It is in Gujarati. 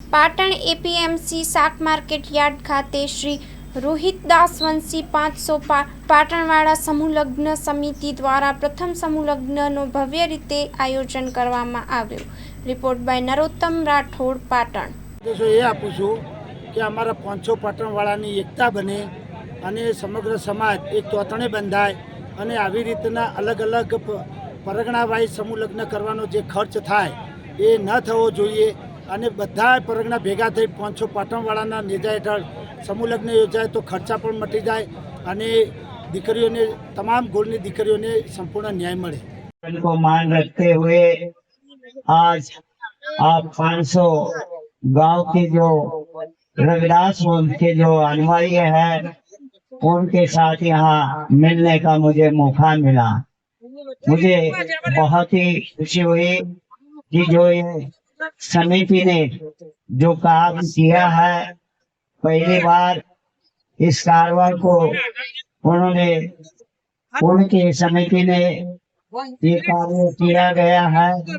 પાટણ એપીએમસી શાક માર્કેટ યાર્ડ ખાતે શ્રી રોહિતદાસ વંશી 500 પાટણવાળા સમૂહ લગ્ન સમિતિ દ્વારા પ્રથમ સમૂહ લગ્નનું ભવ્ય રીતે આયોજન કરવામાં આવ્યું। Report by Narottam Rathod, Patan. એ આપું છું કે અમારા 500 પાટણવાળાની એકતા બને અને સમગ્ર સમાજ એક તોતણે બંધાય અને આવી રીતના અલગ અલગ પરગણા વાઇઝ સમૂહ લગ્ન કરવાનો જે ખર્ચ થાય એ ન થવો જોઈએ અને બધા પરગણા ભેગા થઈ 500 પાટણવાળાના નેજા હેઠળ સમૂહ લગ્ન યોજાય તો ખર્ચા પણ મટી જાય અને દીકરીઓને તમામ ગોળની દીકરીઓને સંપૂર્ણ न्याय મળે। को मान रखते हुए आज आप 500 गांव के जो रविदास वंश के जो अनुयायी हैं उनके साथ यहाँ मिलने का मुझे मौका मिला। मुझे बहुत ही खुशी हुई कि जो ये समिति ने जो काम किया है, पहली बार इस कारवां को उन्होंने उनकी समिति ने ये कार्य किया गया है।